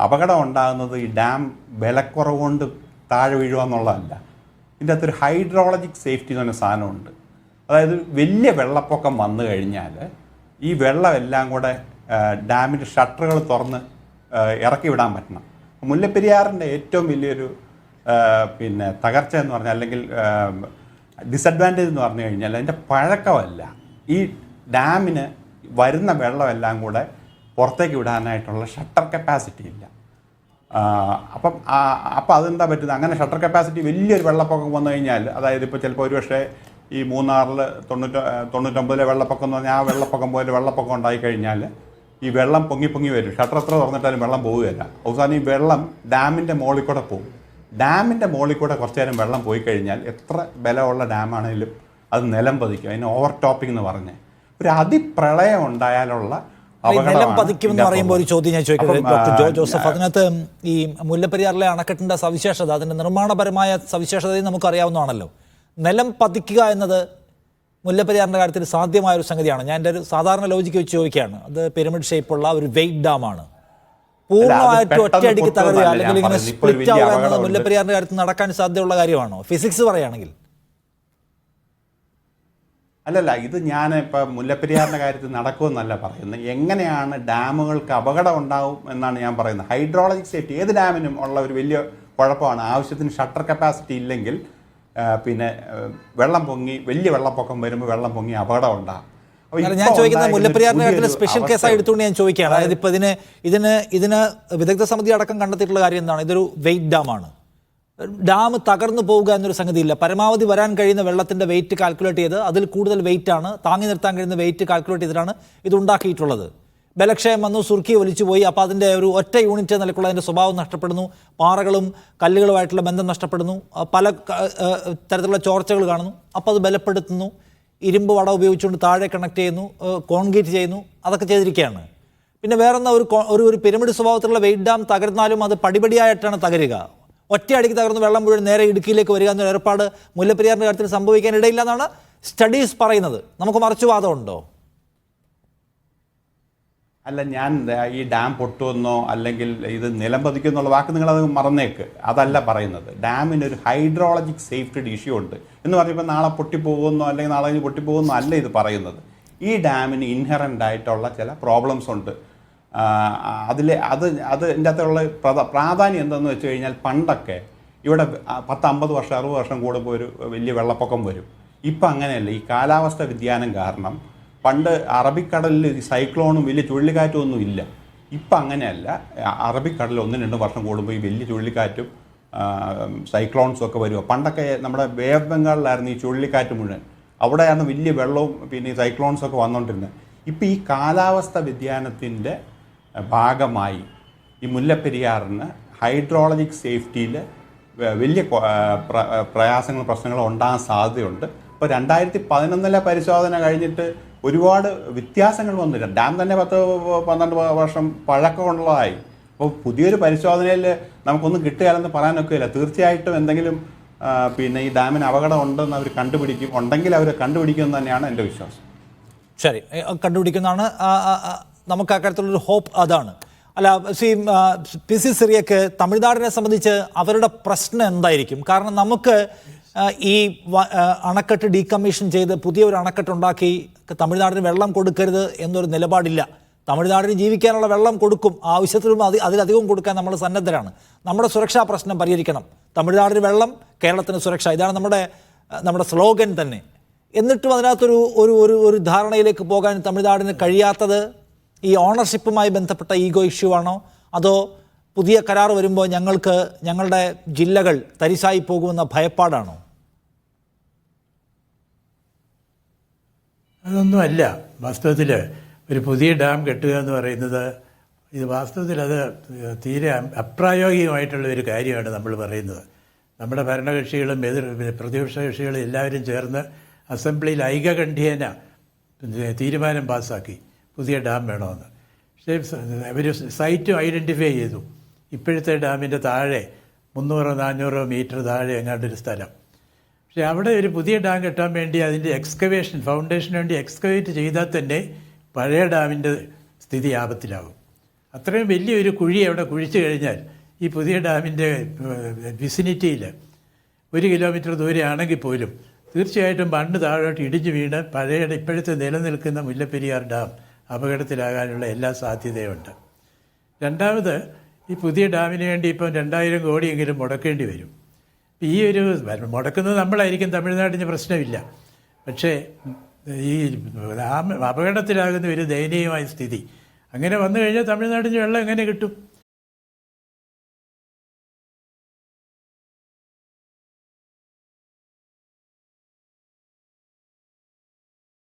അപകടം ഉണ്ടാകുന്നത് ഈ ഡാം ബലക്കുറവ് കൊണ്ട് താഴെ വീഴുക എന്നുള്ളതല്ല. ഇതിൻ്റെ അകത്തൊരു ഹൈഡ്രോളജിക് സേഫ്റ്റി എന്ന് പറഞ്ഞ സാധനമുണ്ട്. അതായത് വലിയ വെള്ളപ്പൊക്കം വന്നു കഴിഞ്ഞാൽ ഈ വെള്ളമെല്ലാം കൂടെ ഡാമിൻ്റെ ഷട്ടറുകൾ തുറന്ന് ഇറക്കി വിടാൻ പറ്റണം. മുല്ലപ്പെരിയാറിൻ്റെ ഏറ്റവും വലിയൊരു തകർച്ച എന്ന് പറഞ്ഞാൽ, അല്ലെങ്കിൽ ഡിസഡ്വാൻറ്റേജ് എന്ന് പറഞ്ഞു കഴിഞ്ഞാൽ അതിൻ്റെ പഴക്കമല്ല, ഈ ഡാമിന് വരുന്ന വെള്ളമെല്ലാം കൂടെ പുറത്തേക്ക് വിടാനായിട്ടുള്ള ഷട്ടർ കപ്പാസിറ്റി ഇല്ല. അപ്പം അതെന്താ പറ്റുന്നത്, അങ്ങനെ ഷട്ടർ കപ്പാസിറ്റി വലിയൊരു വെള്ളപ്പൊക്കം വന്നു കഴിഞ്ഞാൽ, അതായത് ഇപ്പോൾ ചിലപ്പോൾ ഒരു പക്ഷേ ഈ മൂന്നാറിൽ 99 വെള്ളപ്പൊക്കം എന്ന് പറഞ്ഞാൽ ആ വെള്ളപ്പൊക്കം പോലെ വെള്ളപ്പൊക്കം ഉണ്ടായിക്കഴിഞ്ഞാൽ ഈ വെള്ളം പൊങ്ങി വരും. ഷട്ടർ എത്ര തുറന്നിട്ടാലും വെള്ളം പോവുകയില്ല. അവസാനം ഈ വെള്ളം ഡാമിൻ്റെ മുകളിൽ കൂടെ പോകും. ഡാമിൻ്റെ മുകളിൽ കൂടെ കുറച്ച് നേരം വെള്ളം പോയി കഴിഞ്ഞാൽ എത്ര ബലമുള്ള ഡാമാണെങ്കിലും അത് നിലം പതിക്കും. അതിന് ഓവർ ടോപ്പിംഗ് എന്ന് പറഞ്ഞ് ഒരു അതിപ്രളയം ഉണ്ടായാലുള്ള നിലം പതിക്കുമെന്ന് പറയുമ്പോൾ ഒരു ചോദ്യം ഞാൻ ചോദിക്കുന്നത് ഡോക്ടർ ജോ ജോസഫ്, അതിനകത്ത് ഈ മുല്ലപ്പെരിയാറിലെ അണക്കെട്ടിൻ്റെ സവിശേഷത, അതിൻ്റെ നിർമ്മാണപരമായ സവിശേഷതയും നമുക്കറിയാവുന്നതാണല്ലോ. നിലം പതിക്കുക എന്നത് മുല്ലപ്പെരിയാറിൻ്റെ കാര്യത്തിൽ സാധ്യമായ ഒരു സംഗതിയാണ്. ഞാൻ എൻ്റെ ഒരു സാധാരണ ലോജിക്ക് വെച്ച് ചോദിക്കുകയാണ്. അത് പിരമിഡ് ഷേപ്പുള്ള ഒരു വെയിറ്റ് ഡാമാണ്. പൂർണ്ണമായിട്ട് ഒറ്റയടിക്ക് തകരുക അല്ലെങ്കിൽ ഇങ്ങനെ സ്പ്ലിറ്റ് ആവുക എന്നത് മുല്ലപ്പെരിയാറിൻ്റെ കാര്യത്തിൽ നടക്കാൻ സാധ്യതയുള്ള കാര്യമാണോ ഫിസിക്സ് പറയുകയാണെങ്കിൽ? അല്ലല്ല, ഇത് ഞാൻ ഇപ്പം മുല്ലപ്പെരിയാറിൻ്റെ കാര്യത്തിൽ നടക്കുമെന്നല്ല പറയുന്നത്. എങ്ങനെയാണ് ഡാമുകൾക്ക് അപകടം ഉണ്ടാവും എന്നാണ് ഞാൻ പറയുന്നത്. ഹൈഡ്രോളജിക് സേഫ്റ്റി ഏത് ഡാമിനും ഉള്ള ഒരു വലിയ കുഴപ്പമാണ്. ആവശ്യത്തിന് ഷട്ടർ കപ്പാസിറ്റി ഇല്ലെങ്കിൽ വെള്ളം പൊങ്ങി, വലിയ വെള്ളപ്പൊക്കം വരുമ്പോൾ വെള്ളം പൊങ്ങി അപകടം ഉണ്ടാകും. ഞാൻ ചോദിക്കുന്നത് മുല്ലപ്പെരിയാറിന്റെ കാര്യത്തിൽ സ്പെഷ്യൽ കേസായി എടുത്തുകൊണ്ട് ഞാൻ ചോദിക്കുകയാണ്. അതായത് ഇപ്പോൾ ഇതിന് വിദഗ്ധ സമിതി അടക്കം കണ്ടെത്തിയിട്ടുള്ള കാര്യം എന്താണ്? ഇതൊരു വെയിറ്റ് ഡാമാണ്. ഡാം തകർന്നു പോവുക എന്നൊരു സംഗതിയില്ല. പരമാവധി വരാൻ കഴിയുന്ന വെള്ളത്തിൻ്റെ വെയിറ്റ് കാൽക്കുലേറ്റ് ചെയ്ത് അതിൽ കൂടുതൽ വെയിറ്റാണ്, താങ്ങി നിർത്താൻ കഴിയുന്ന വെയിറ്റ് കാൽക്കുലേറ്റ് ചെയ്തിട്ടാണ് ഇത് ഉണ്ടാക്കിയിട്ടുള്ളത്. ബലക്ഷയം വന്നു, സുർക്കി ഒലിച്ചു പോയി. അപ്പോൾ അതിൻ്റെ ഒരു ഒറ്റ യൂണിറ്റ് നിലക്കുള്ള അതിൻ്റെ സ്വഭാവം നഷ്ടപ്പെടുന്നു. പാറകളും കല്ലുകളുമായിട്ടുള്ള ബന്ധം നഷ്ടപ്പെടുന്നു. പല തരത്തിലുള്ള ചോർച്ചകൾ കാണുന്നു. അപ്പോൾ അത് ബലപ്പെടുത്തുന്നു. ഇരുമ്പ് വട ഉപയോഗിച്ചുകൊണ്ട് താഴെ കണക്ട് ചെയ്യുന്നു, കോൺക്രീറ്റ് ചെയ്യുന്നു. അതൊക്കെ ചെയ്തിരിക്കുകയാണ്. പിന്നെ വേറൊന്ന്, ഒരു പിരമിഡ് സ്വഭാവത്തിലുള്ള വെയിറ്റ് ഡാം തകർന്നാലും അത് പടിപടിയായിട്ടാണ് തകരുക. ഒറ്റയടിക്ക് തകർന്ന് വെള്ളം മുഴുവൻ നേരെ ഇടുക്കിയിലേക്ക് വരിക എന്നൊരു ഏർപ്പാട് മുല്ലപ്പെരിയാറിൻ്റെ കാര്യത്തിൽ സംഭവിക്കാനിടയില്ല എന്നാണ് സ്റ്റഡീസ് പറയുന്നത്. നമുക്ക് മറിച്ചുവാദമുണ്ടോ? അല്ല, ഞാൻ ഈ ഡാം പൊട്ടുമെന്നോ അല്ലെങ്കിൽ ഇത് നിലം പതിക്കുമെന്നുള്ള വാക്ക് നിങ്ങളത് മറന്നേക്ക്. അതല്ല പറയുന്നത്. ഡാമിനൊരു ഹൈഡ്രോളജിക് സേഫ്റ്റി ഇഷ്യൂ ഉണ്ട് എന്ന് പറഞ്ഞപ്പോൾ നാളെ പൊട്ടിപ്പോകുമെന്നോ അല്ലെങ്കിൽ നാളെ കഴിഞ്ഞ് പൊട്ടിപ്പോകുമെന്നോ അല്ല ഇത് പറയുന്നത്. ഈ ഡാമിന് ഇൻഹറൻ്റ് ആയിട്ടുള്ള ചില പ്രോബ്ലംസ് ഉണ്ട്. അതിൻ്റെ അകത്തുള്ള പ്രാധാന്യം എന്താണെന്ന് വെച്ച് കഴിഞ്ഞാൽ, പണ്ടൊക്കെ ഇവിടെ 10-50 വർഷം 60 വർഷം കൂടുമ്പോൾ ഒരു വലിയ വെള്ളപ്പൊക്കം വരും. ഇപ്പം അങ്ങനെയല്ല. ഈ കാലാവസ്ഥ വ്യതിയാനം കാരണം പണ്ട് അറബിക്കടലിൽ സൈക്ലോണും വലിയ ചുഴലിക്കാറ്റും ഒന്നും ഇല്ല. ഇപ്പം അങ്ങനെയല്ല. അറബിക്കടലിൽ 1-2 വർഷം കൂടുമ്പോൾ ഈ വലിയ ചുഴലിക്കാറ്റും സൈക്ലോൺസും ഒക്കെ വരുമോ. പണ്ടൊക്കെ നമ്മുടെ ബേ ഓഫ് ബംഗാളിലായിരുന്നു ഈ ചുഴലിക്കാറ്റ് മുഴുവൻ. അവിടെയാണ് വലിയ വെള്ളവും ഈ സൈക്ലോൺസൊക്കെ വന്നുകൊണ്ടിരുന്നത്. ഇപ്പം ഈ കാലാവസ്ഥ വ്യതിയാനത്തിൻ്റെ ഭാഗമായി ഈ മുല്ലപ്പെരിയാറിന് ഹൈഡ്രോളജിക് സേഫ്റ്റിയിൽ വലിയ പ്രശ്നങ്ങളും ഉണ്ടാകാൻ സാധ്യതയുണ്ട്. ഇപ്പോൾ 2011 പരിശോധന കഴിഞ്ഞിട്ട് ഒരുപാട് വ്യത്യാസങ്ങൾ വന്നില്ല. ഡാം തന്നെ 10-12 വർഷം പഴക്കമുള്ളതായി. അപ്പോൾ പുതിയൊരു പരിശോധനയിൽ നമുക്കൊന്നും കിട്ടുകയില്ലെന്ന് പറയാനൊക്കെ ഇല്ല. തീർച്ചയായിട്ടും എന്തെങ്കിലും ഈ ഡാമിന് അപകടം ഉണ്ടെന്ന് അവർ കണ്ടുപിടിക്കും. ഉണ്ടെങ്കിൽ അവർ കണ്ടുപിടിക്കുമെന്ന് തന്നെയാണ് എൻ്റെ വിശ്വാസം. ശരി, കണ്ടുപിടിക്കുന്നതാണ്. നമുക്ക് അക്കാര്യത്തിലുള്ളൊരു ഹോപ്പ് അതാണ്. അല്ല, പി സി സിറിയക്ക് തമിഴ്നാടിനെ സംബന്ധിച്ച് അവരുടെ പ്രശ്നം എന്തായിരിക്കും? കാരണം നമുക്ക് ഈ അണക്കെട്ട് ഡീകമ്മീഷൻ ചെയ്ത് പുതിയൊരു അണക്കെട്ടുണ്ടാക്കി തമിഴ്നാടിന് വെള്ളം കൊടുക്കരുത് എന്നൊരു നിലപാടില്ല. തമിഴ്നാടിന് ജീവിക്കാനുള്ള വെള്ളം കൊടുക്കും, ആവശ്യത്തിലും അതിലധികവും കൊടുക്കാൻ നമ്മൾ സന്നദ്ധരാണ്. നമ്മുടെ സുരക്ഷാ പ്രശ്നം പരിഹരിക്കണം. തമിഴ്നാടിന് വെള്ളം, കേരളത്തിന് സുരക്ഷ, ഇതാണ് നമ്മുടെ സ്ലോഗൻ തന്നെ. എന്നിട്ടും അതിനകത്തൊരു ഒരു ധാരണയിലേക്ക് പോകാൻ തമിഴ്നാടിന് കഴിയാത്തത് ഈ ഓണർഷിപ്പുമായി ബന്ധപ്പെട്ട ഈഗോ ഇഷ്യൂ ആണോ? അതോ പുതിയ കരാർ വരുമ്പോൾ ഞങ്ങളുടെ ജില്ലകൾ തരിശായി പോകുമെന്ന ഭയപ്പാടാണോ? അതൊന്നുമല്ല. വാസ്തവത്തിൽ ഒരു പുതിയ ഡാം കെട്ടുക എന്ന് പറയുന്നത് ഇത് വാസ്തവത്തിൽ അത് തീരെ അപ്രായോഗികമായിട്ടുള്ള ഒരു കാര്യമാണ് നമ്മൾ പറയുന്നത്. നമ്മുടെ ഭരണകക്ഷികളും പ്രതിപക്ഷ കക്ഷികളും എല്ലാവരും ചേർന്ന് അസംബ്ലിയിൽ ഐകകണ്ഠ്യേന തീരുമാനം പാസ്സാക്കി പുതിയ ഡാം വേണമെന്ന്. പക്ഷേ അവർ സൈറ്റും ഐഡൻറ്റിഫൈ ചെയ്തു. ഇപ്പോഴത്തെ ഡാമിൻ്റെ താഴെ 300-400 മീറ്റർ താഴെ എങ്ങാണ്ടൊരു സ്ഥലം. പക്ഷേ അവിടെ ഒരു പുതിയ ഡാം കെട്ടാൻ വേണ്ടി അതിൻ്റെ ഫൗണ്ടേഷന് വേണ്ടി എക്സ്കവേറ്റ് ചെയ്താൽ തന്നെ പഴയ ഡാമിൻ്റെ സ്ഥിതി ആപത്തിലാകും. അത്രയും വലിയൊരു കുഴി അവിടെ കുഴിച്ചു കഴിഞ്ഞാൽ ഈ പുതിയ ഡാമിൻ്റെ വിസിനിറ്റിയിൽ 1 കിലോമീറ്റർ ദൂരെ ആണെങ്കിൽ പോലും തീർച്ചയായിട്ടും മണ്ണ് താഴോട്ട് ഇടിഞ്ഞു വീണ് പഴയ ഇപ്പോഴത്തെ നിലനിൽക്കുന്ന മുല്ലപ്പെരിയാർ ഡാം അപകടത്തിലാകാനുള്ള എല്ലാ സാധ്യതയുണ്ട്. രണ്ടാമത്, ഈ പുതിയ ഡാമിന് വേണ്ടി ഇപ്പം 2000 കോടിയെങ്കിലും മുടക്കേണ്ടി വരും. ഈ ഒരു മുടക്കുന്നത് നമ്മളായിരിക്കും, തമിഴ്നാടിന് പ്രശ്നമില്ല. പക്ഷേ ഈ ഡാം അപകടത്തിലാകുന്ന ഒരു ദയനീയമായ സ്ഥിതി അങ്ങനെ വന്നു കഴിഞ്ഞാൽ തമിഴ്നാടിന് വെള്ളം എങ്ങനെ കിട്ടും?